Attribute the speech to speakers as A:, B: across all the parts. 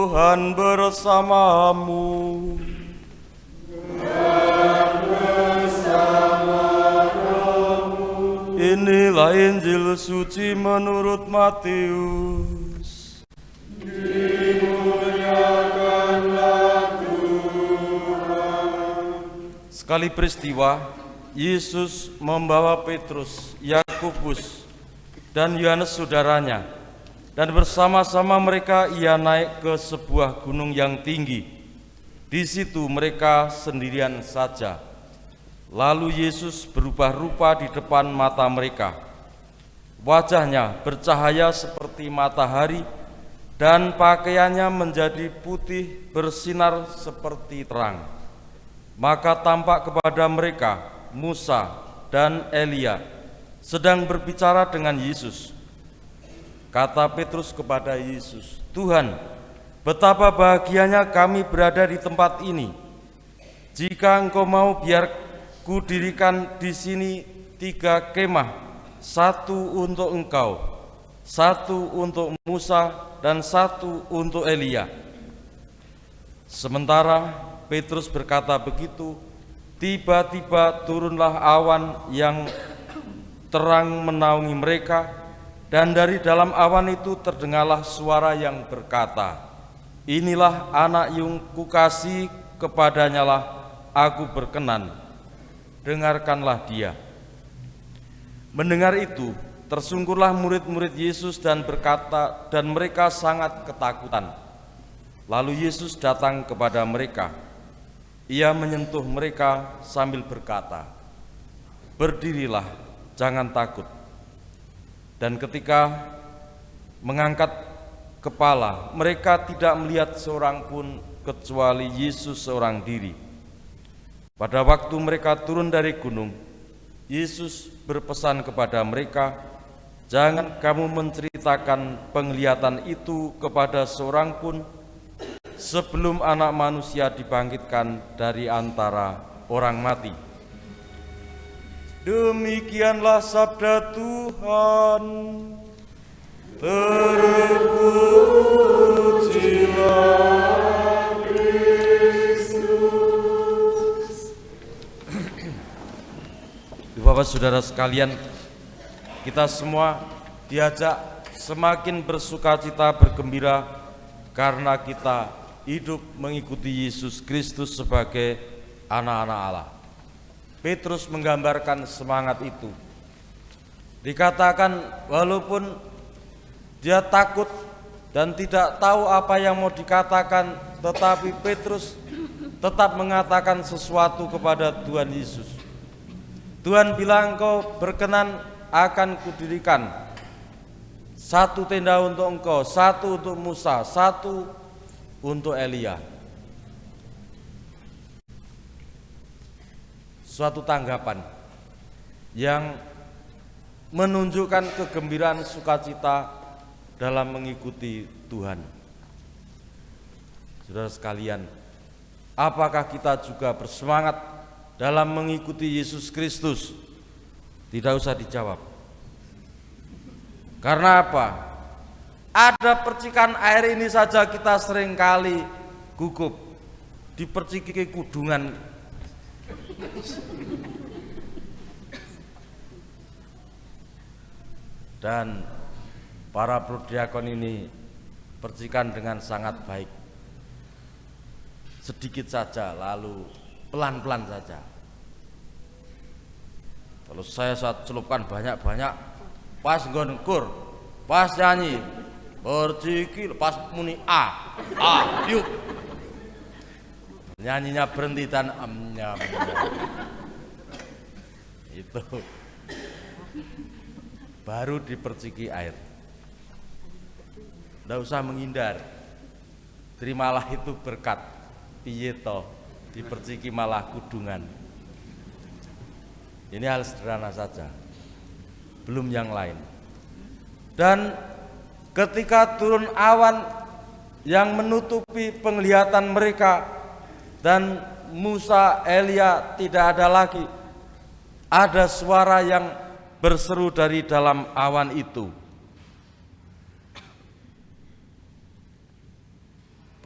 A: Tuhan bersamamu. Inilah Injil suci menurut Matius. Dimuliakanlah Tuhan. Sekali peristiwa, Yesus membawa Petrus, Yakobus, dan Yohanes saudaranya, dan bersama-sama mereka ia naik ke sebuah gunung yang tinggi. Di situ mereka sendirian saja. Lalu Yesus berubah rupa di depan mata mereka. Wajahnya bercahaya seperti matahari dan pakaiannya menjadi putih bersinar seperti terang. Maka tampak kepada mereka Musa dan Elia sedang berbicara dengan Yesus. Kata Petrus kepada Yesus, "Tuhan, betapa bahagianya kami berada di tempat ini. Jika Engkau mau, biar kudirikan di sini 3 kemah, 1 untuk Engkau, 1 untuk Musa, dan 1 untuk Elia." Sementara Petrus berkata begitu, tiba-tiba turunlah awan yang terang menaungi mereka, dan dari dalam awan itu terdengarlah suara yang berkata, "Inilah anak yang kukasihi, kepadanyalah aku berkenan, dengarkanlah dia." Mendengar itu, tersungkurlah murid-murid Yesus dan mereka sangat ketakutan. Lalu Yesus datang kepada mereka. Ia menyentuh mereka sambil berkata, "Berdirilah, jangan takut." Dan ketika mengangkat kepala, mereka tidak melihat seorang pun kecuali Yesus seorang diri. Pada waktu mereka turun dari gunung, Yesus berpesan kepada mereka, "Jangan kamu menceritakan penglihatan itu kepada seorang pun sebelum Anak Manusia dibangkitkan dari antara orang mati." Demikianlah sabda Tuhan. Terpujilah Kristus. Bapak saudara sekalian, kita semua diajak semakin bersukacita, bergembira karena kita hidup mengikuti Yesus Kristus sebagai anak-anak Allah. Petrus menggambarkan semangat itu. Dikatakan walaupun dia takut dan tidak tahu apa yang mau dikatakan, tetapi Petrus tetap mengatakan sesuatu kepada Tuhan Yesus. Tuhan bilang, "Engkau berkenan, akan kudirikan 1 tenda untuk engkau, 1 untuk Musa, 1 untuk Elia." Suatu tanggapan yang menunjukkan kegembiraan sukacita dalam mengikuti Tuhan. Saudara sekalian, apakah kita juga bersemangat dalam mengikuti Yesus Kristus? Tidak usah dijawab. Karena apa? Ada percikan air ini saja kita seringkali gugup, diperciki kudungan. Dan para prodiakon ini percikan dengan sangat baik. Sedikit saja, lalu pelan-pelan saja. Kalau saya celupkan banyak-banyak, pas nggonkur, pas nyanyi, berciki, pas muni yuk. Nyanyinya berhenti dan itu baru diperciki air. Tidak usah menghindar, terimalah itu berkat. Piye toh diperciki malah kudungan. Ini hal sederhana saja, belum yang lain. Dan ketika turun awan yang menutupi penglihatan mereka dan Musa, Elia tidak ada lagi, ada suara yang berseru dari dalam awan itu,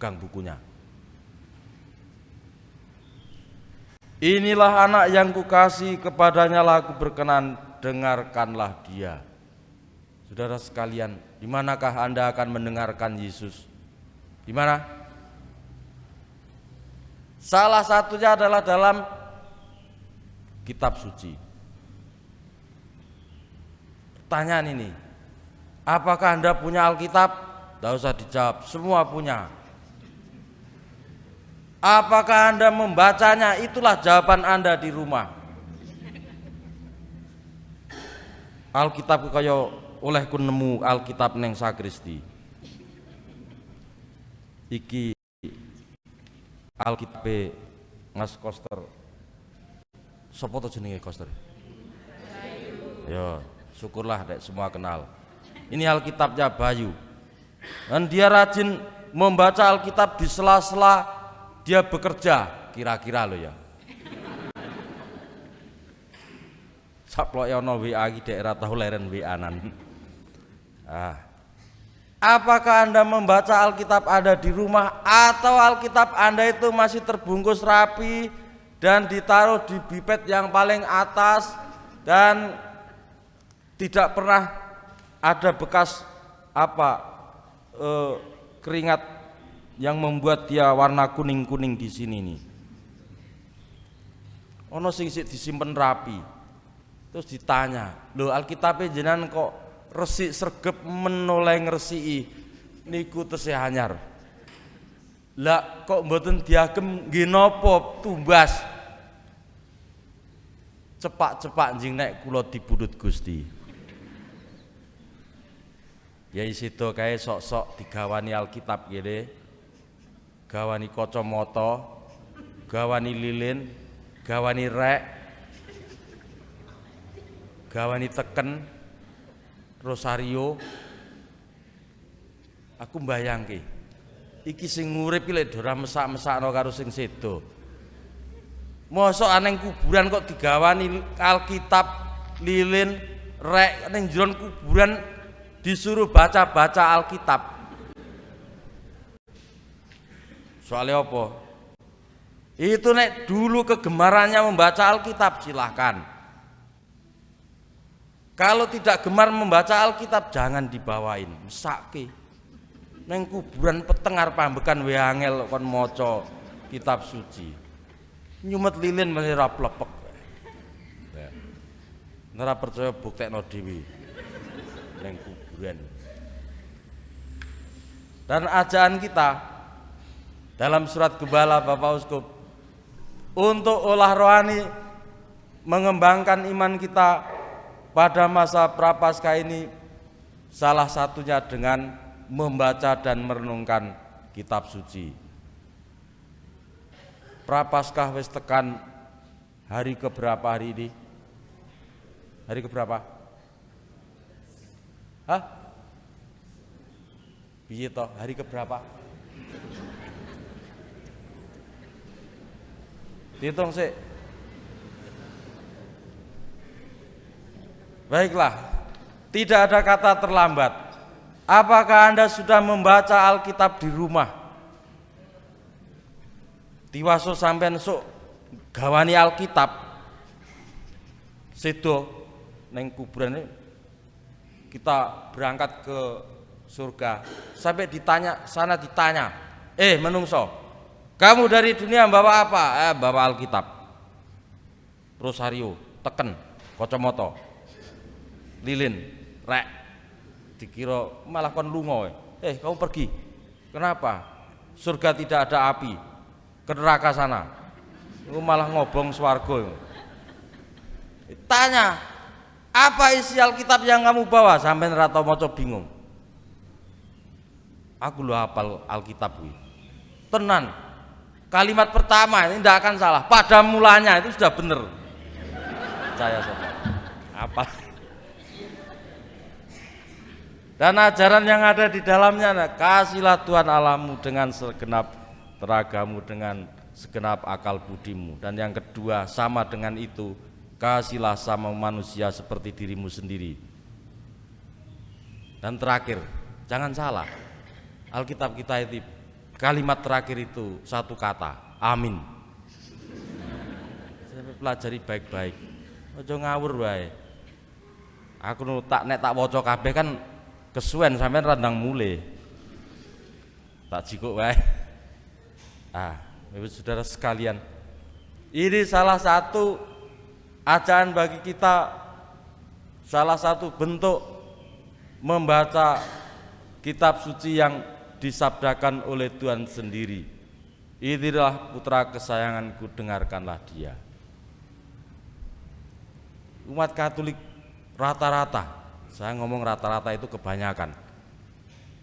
A: pegang bukunya. Inilah anak yang kukasih, kepadanya lah aku berkenan, dengarkanlah dia. Saudara sekalian, di manakah Anda akan mendengarkan Yesus? Di mana? Salah satunya adalah dalam kitab suci. Pertanyaan ini, apakah Anda punya Alkitab? Tidak usah dijawab, semua punya. Apakah Anda membacanya? Itulah jawaban Anda di rumah. Alkitab kaya olehku nemu Alkitab neng sakristi. Iki Alkitab Mas Koster. Sopo to jenenge Koster? Ya, syukurlah dek semua kenal. Ini Alkitabnya Bayu. Dan dia rajin membaca Alkitab di sela-sela dia bekerja, kira-kira lo ya. Saplok ya ono WA iki daerah tahu leren WA-nan. Apakah Anda membaca Alkitab Anda di rumah atau Alkitab Anda itu masih terbungkus rapi dan ditaruh di bipet yang paling atas dan tidak pernah ada bekas keringat yang membuat dia warna kuning-kuning di sini nih. Ono sing disimpen rapi. Terus ditanya, "Lho Alkitabe jenengan kok resik sregep menoleh ngresiki niku tesih anyar. Lah kok mboten diagem nggih napa tumbas?" Cepak-cepak njing nek kula dipundhut Gusti. Ya isido kae sok-sok digawani Alkitab ngene. Gawani kacamata, gawani lilin, gawani rek, gawani teken, rosario. Aku mbayangke, iki sing urip lek ora mesak-mesakno karo sing sedo. Mosok aneng kuburan kok digawani Alkitab, lilin, rek ning jero kuburan disuruh baca-baca Alkitab. Soalnya apa? Itu nek dulu kegemarannya membaca Alkitab silahkan. Kalau tidak gemar membaca Alkitab jangan dibawain, mesake. Neng kuburan petengar pambekan we angel kon maca kitab suci. Nyumet lilin masih ra plepek. Ora percaya buktekno dhewe. Neng kuburan. Dan ajaan kita dalam surat Gembala Bapak Uskup untuk olah rohani mengembangkan iman kita pada masa Prapaskah ini salah satunya dengan membaca dan merenungkan kitab suci. Prapaskah wis tekan hari keberapa hari ini? Hari keberapa? Hah? Piye toh? Hari keberapa? Hitung sih. Baiklah, tidak ada kata terlambat. Apakah Anda sudah membaca Alkitab di rumah? Tiwaso sampean sok gawani Alkitab. Sedo neng kuburan ini kita berangkat ke surga. Sampai ditanya, sana ditanya, menungso, kamu dari dunia bawa apa? Bawa Alkitab, rosario, teken, kacamata, lilin, rek. Dikira malah kon lunga. Kamu pergi. Kenapa? Surga tidak ada api. Ke neraka sana. Lu malah ngobong swarga. Tanya, apa isi Alkitab yang kamu bawa? Sampai ora tau maca bingung. Aku lo hafal Alkitab kuwi. Tenan. Kalimat pertama ini tidak akan salah. Pada mulanya itu sudah benar. Saya saudara. Apa? Dan ajaran yang ada di dalamnya, kasihlah Tuhan Allahmu dengan segenap teragamu, dengan segenap akal budimu. Dan yang kedua, sama dengan itu, kasihlah sama manusia seperti dirimu sendiri. Dan terakhir, jangan salah, Alkitab kita itu kalimat terakhir itu satu kata, amin. Sampai pelajari baik-baik. Aja ngawur wae. Aku nek tak waca kabeh kan kesuwen sampean randang mule. Tak jikuk wae. Ibu saudara sekalian, ini salah satu ajaran bagi kita, salah satu bentuk membaca kitab suci yang disabdakan oleh Tuhan sendiri. Inilah putra kesayanganku, dengarkanlah dia. Umat Katolik rata-rata, saya ngomong rata-rata itu kebanyakan,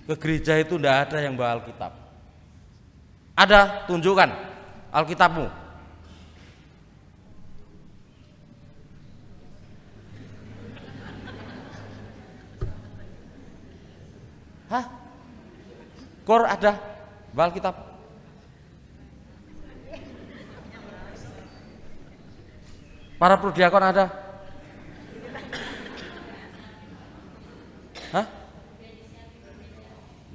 A: ke gereja itu tidak ada yang bawa Alkitab. Ada, tunjukkan Alkitabmu. Hah? Kor ada bawa Alkitab? Para prodiakon ada? Hah?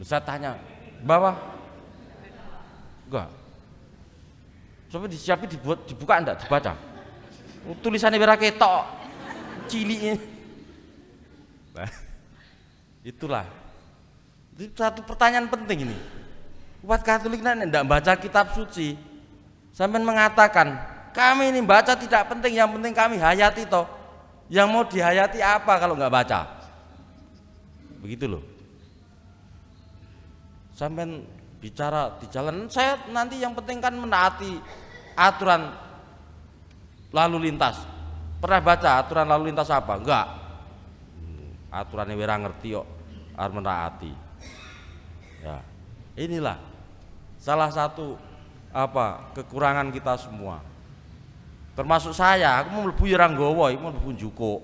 A: Saya tanya, bawa? Enggak. Coba disiapin, dibuka enggak, dibaca. Tulisannya berapa ketok, ciliknya. Nah, itulah. Itu satu pertanyaan penting ini. Umat Katolik enggak baca kitab suci, sampai mengatakan kami ini baca tidak penting, yang penting kami hayati toh. Yang mau dihayati apa kalau enggak baca? Begitu loh. Sampai bicara di jalan, saya nanti yang penting kan menaati aturan lalu lintas. Pernah baca aturan lalu lintas apa? Enggak. Aturannya wira ngerti kok, harus menaati. Ya, inilah salah satu kekurangan kita semua. Termasuk saya, aku mau mlebu ya ora nggawa, mau mlebu njukuk.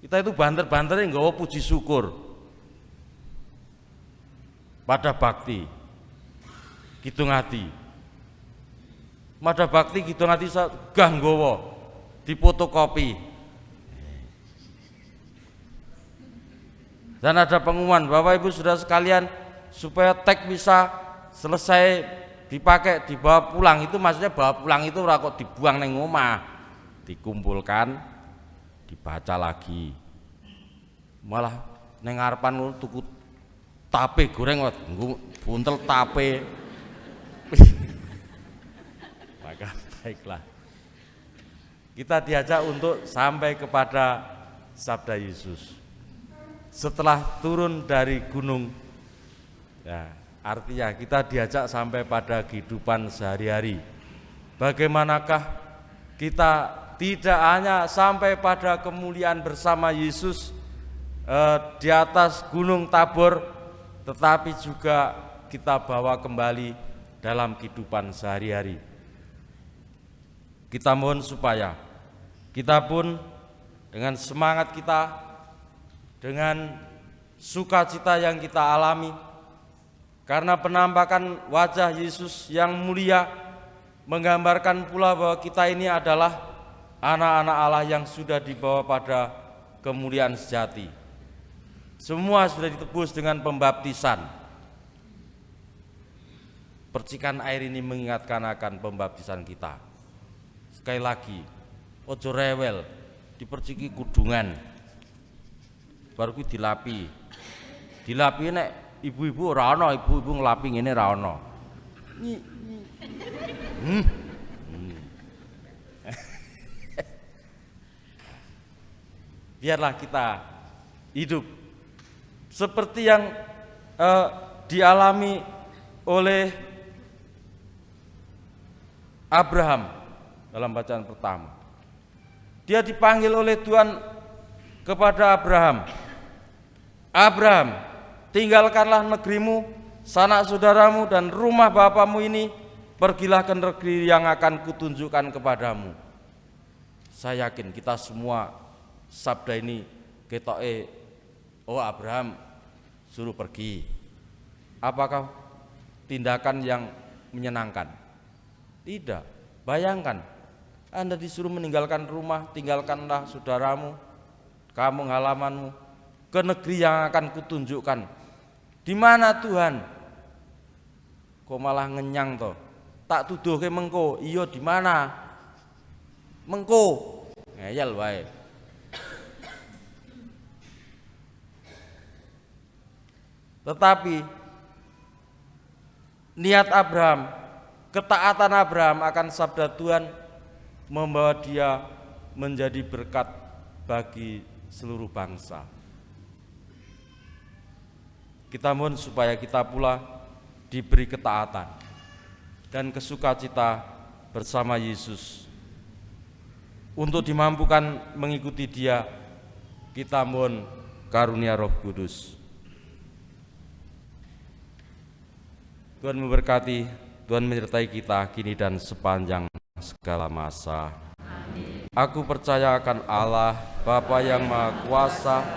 A: Kita itu banter-banternya nggawa puji syukur pada bakti kidung ati. Pada bakti kidung ati gah nggawa difotokopi. Dan ada pengumuman, Bapak Ibu Saudara sekalian, supaya teks bisa selesai dipakai dibawa pulang. Itu maksudnya bawa pulang itu ora kok dibuang neng omah, dikumpulkan, dibaca lagi. Malah neng ngarepan tuku tape goreng buntel tape. Maka baiklah, kita diajak untuk sampai kepada sabda Yesus setelah turun dari gunung. Ya, artinya kita diajak sampai pada kehidupan sehari-hari. Bagaimanakah kita tidak hanya sampai pada kemuliaan bersama Yesus di atas gunung Tabor, tetapi juga kita bawa kembali dalam kehidupan sehari-hari. Kita mohon supaya kita pun dengan semangat kita, dengan sukacita yang kita alami, karena penampakan wajah Yesus yang mulia menggambarkan pula bahwa kita ini adalah anak-anak Allah yang sudah dibawa pada kemuliaan sejati. Semua sudah ditebus dengan pembaptisan. Percikan air ini mengingatkan akan pembaptisan kita. Sekali lagi, ojo rewel, diperciki kudungan. Baru ku dilapi nek ibu-ibu ora ana, ibu-ibu nglapi ngene ora ana. Biarlah kita hidup seperti yang dialami oleh Abraham dalam bacaan pertama. Dia dipanggil oleh Tuhan kepada Abraham, tinggalkanlah negerimu, sanak saudaramu dan rumah bapamu ini, pergilah ke negeri yang akan kutunjukkan kepadamu. Saya yakin kita semua sabda ini ketoke, oh Abraham suruh pergi. Apakah tindakan yang menyenangkan? Tidak. Bayangkan, Anda disuruh meninggalkan rumah, tinggalkanlah saudaramu, kampung halamanmu, ke negeri yang akan kutunjukkan. Di mana Tuhan? Kok malah ngenyang toh? Tak tuduhke mengko, iya di mana? Mengko. Ngeyel wae. Tetapi niat Abraham, ketaatan Abraham akan sabda Tuhan membawa dia menjadi berkat bagi seluruh bangsa. Kita mohon supaya kita pula diberi ketaatan dan kesukacita bersama Yesus. Untuk dimampukan mengikuti Dia, kita mohon karunia Roh Kudus. Tuhan memberkati, Tuhan menyertai kita kini dan sepanjang segala masa. Amin. Aku percaya akan Allah, Bapa yang Maha Kuasa,